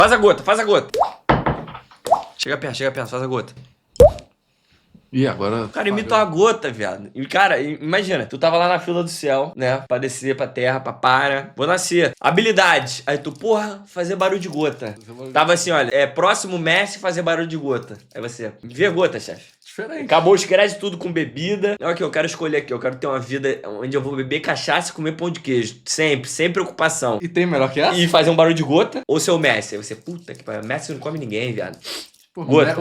Faz a gota, faz a gota. Chega perto, faz a gota. E agora? Cara, imita uma gota, viado. E, cara, imagina, tu tava lá na fila do céu, né? Pra descer pra terra, vou nascer. Habilidade. Aí tu, porra, fazer barulho de gota. Tava assim, olha, próximo Messi fazer barulho de gota. Aí você, vê gota, chefe. Diferente. Acabou os créditos tudo com bebida. É o que eu quero escolher aqui. Eu quero ter uma vida onde eu vou beber cachaça e comer pão de queijo. Sempre, sem preocupação. E tem melhor que essa? E fazer um barulho de gota. Ou ser o Messi. Aí você, puta que pariu, Messi não come ninguém, viado. Pô, Gota.